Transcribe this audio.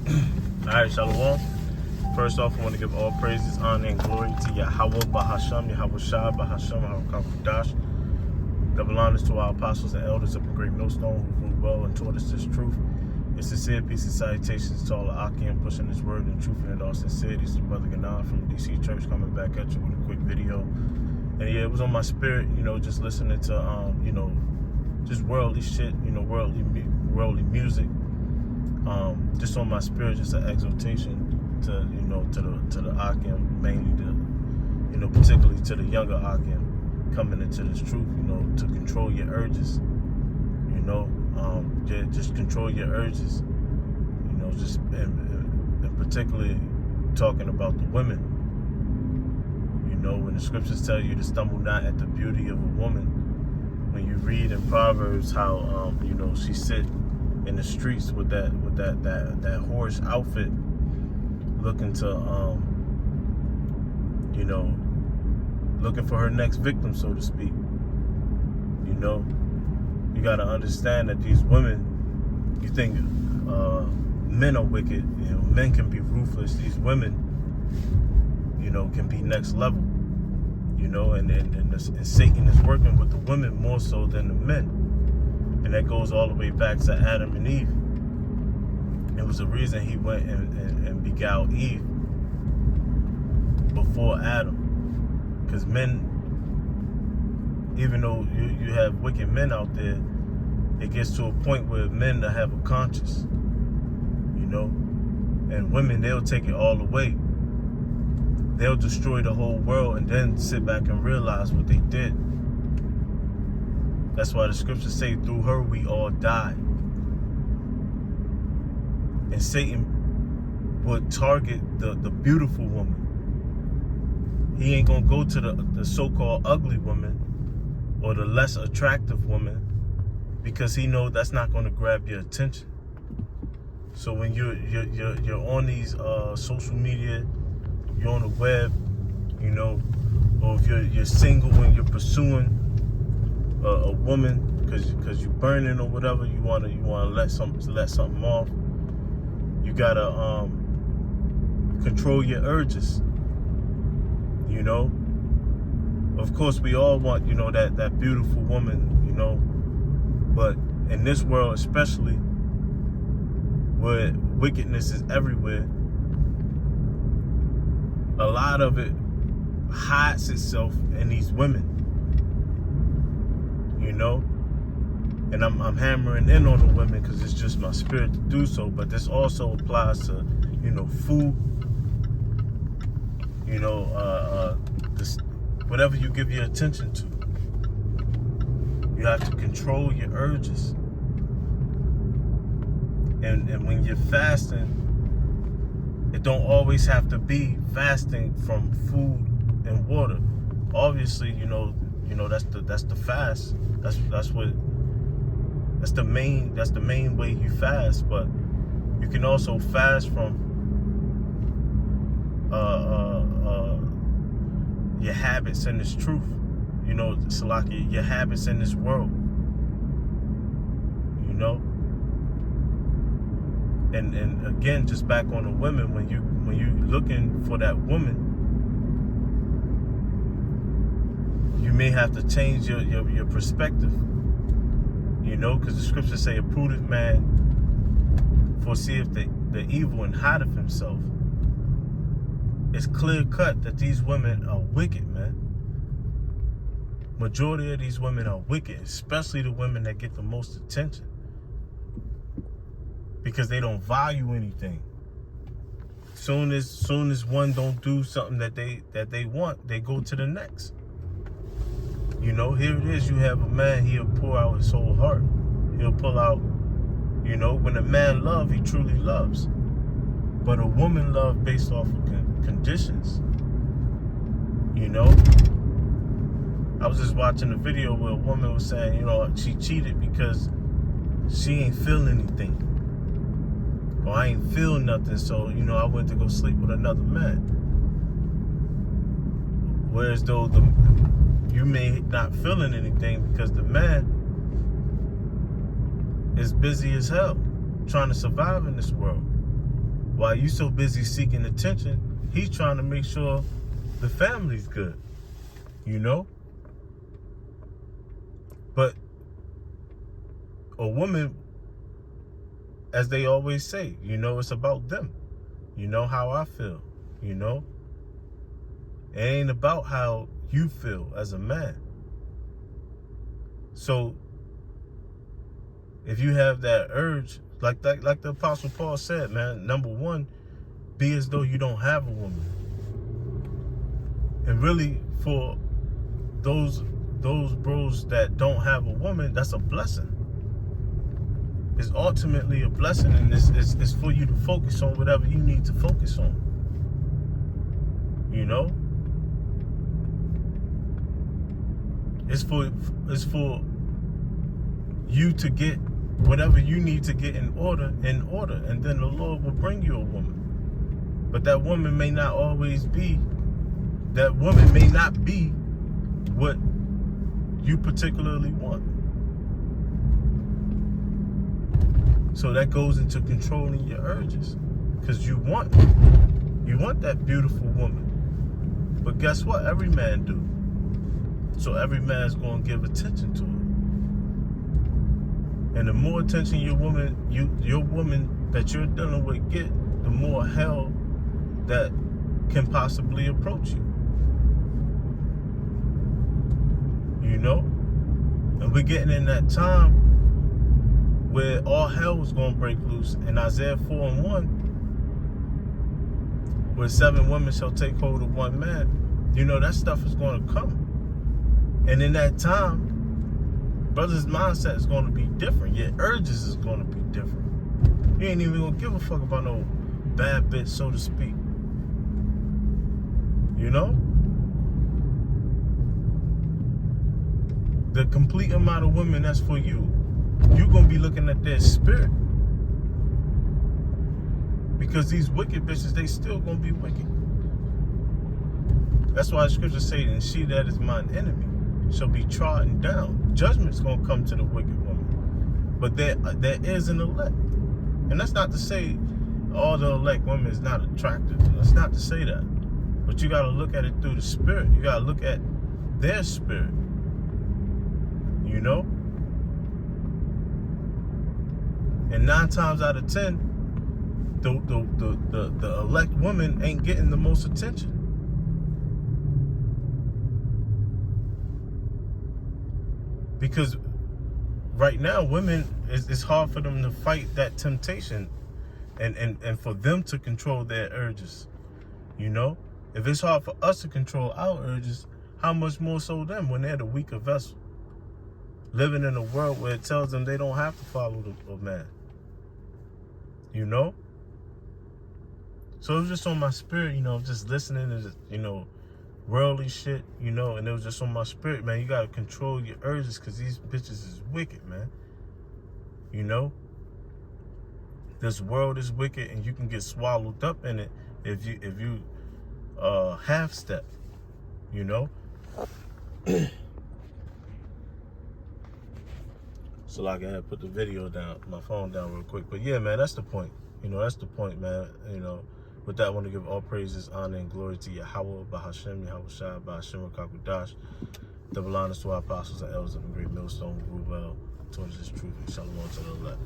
Alright, Shalom. First off, I want to give all praises, honor, and glory to Yahweh Bahasham, Yahweh Shah Bahasham, Yahweh Kafudash. Double honors to our apostles and elders of the great millstone who ruled well and taught us this truth. It's sincere peace and salutations to all the Akim pushing this word in truth and all sincerity. It's Brother Ganan from the DC Church coming back at you with a quick video. And yeah, it was on my spirit, just listening to, just worldly shit, worldly music. Just on my spirit, just an exhortation to, to the Akim, mainly to, particularly to the younger Akim coming into this truth, to control your urges, just control your urges, just and particularly talking about the women, when the scriptures tell you to stumble not at the beauty of a woman, when you read in Proverbs how, she sit in the streets with that horse outfit, looking to, looking for her next victim, so to speak. You got to understand that these women, you think men are wicked, men can be ruthless. These women, can be next level, and Satan is working with the women more so than the men. And that goes all the way back to Adam and Eve. It was the reason he went and begat Eve before Adam. Because men, even though you have wicked men out there, it gets to a point where men that have a conscience, and women, they'll take it all away. They'll destroy the whole world and then sit back and realize what they did. That's why the scriptures say, through her we all die. And Satan would target the beautiful woman. He ain't gonna go to the so-called ugly woman or the less attractive woman, because he knows that's not gonna grab your attention. So when you're on these social media, you're on the web, or if you're single and you're pursuing a woman because you're burning or whatever, you wanna let something off. You gotta control your urges. Of course we all want that beautiful woman, but in this world especially, where wickedness is everywhere, a lot of it hides itself in these women. And I'm hammering in on the women because it's just my spirit to do so, but this also applies to, food, whatever you give your attention to. You have to control your urges. And when you're fasting, it don't always have to be fasting from food and water. Obviously, that's the fast. That's the main way you fast, but you can also fast from your habits in this truth. Salaki, your habits in this world. And again, just back on the women, when you looking for that woman, you may have to change your perspective. Because the scriptures say a prudent man foreseeth the evil and hideth himself. It's clear cut that these women are wicked, man. Majority of these women are wicked, especially the women that get the most attention, because they don't value anything. Soon as one don't do something that they want, they go to the next. Here it is, you have a man, he'll pour out his whole heart. He'll pull out, when a man loves, he truly loves. But a woman loves based off of conditions. I was just watching a video where a woman was saying, she cheated because she ain't feel anything. Or I ain't feel nothing, so, I went to go sleep with another man. Whereas though you may not feeling anything because the man is busy as hell trying to survive in this world. While you so busy seeking attention, he's trying to make sure the family's good, you know? But a woman, as they always say, you know, it's about them. You know how I feel, you know? It ain't about how you feel as a man. So if you have that urge, like the Apostle Paul said, man, number one, be as though you don't have a woman. And really, for those bros that don't have a woman, that's a blessing. It's ultimately a blessing, and it's for you to focus on whatever you need to focus on. You know? It's for you to get whatever you need to get in order, and then the Lord will bring you a woman. But that woman may not be what you particularly want. So that goes into controlling your urges, because you want that beautiful woman. But guess what? Every man do. So every man's going to give attention to it. And the more attention your woman that you're dealing with get, the more hell that can possibly approach you. You know? And we're getting in that time where all hell was going to break loose. In Isaiah 4:1, where 7 women shall take hold of 1 man, you know, that stuff is going to come. And in that time, brother's mindset is going to be different. Your urges is going to be different. You ain't even going to give a fuck about no bad bitch, so to speak. You know? The complete amount of women that's for you, you're going to be looking at their spirit. Because these wicked bitches, they still going to be wicked. That's why the scriptures say, and she that is mine enemy shall be trodden down. Judgment's going to come to the wicked woman. But there is an elect. And that's not to say all the elect women is not attractive. That's not to say that. But you got to look at it through the spirit. You got to look at their spirit. You know? And 9 times out of 10, the elect woman ain't getting the most attention. Because right now, women, it's hard for them to fight that temptation and for them to control their urges. You know? If it's hard for us to control our urges, how much more so them when they're the weaker vessel? Living in a world where it tells them they don't have to follow a man. You know? So it was just on my spirit, you know, just listening to, you know, worldly shit, you know, and it was just on my spirit, man. You gotta control your urges, because these bitches is wicked, man. You know? This world is wicked, and you can get swallowed up in it if you half step, you know? So like I had put the video down, my phone down real quick. But yeah, man, that's the point. You know, that's the point, man. You know, with that, I want to give all praises, honor, and glory to Yahweh, Bahashem, Yahweh Shai, Bahashem, Kakudash. Double honors to our apostles and elders of the great millstone, Rubel, towards this truth, and shalom to the elect.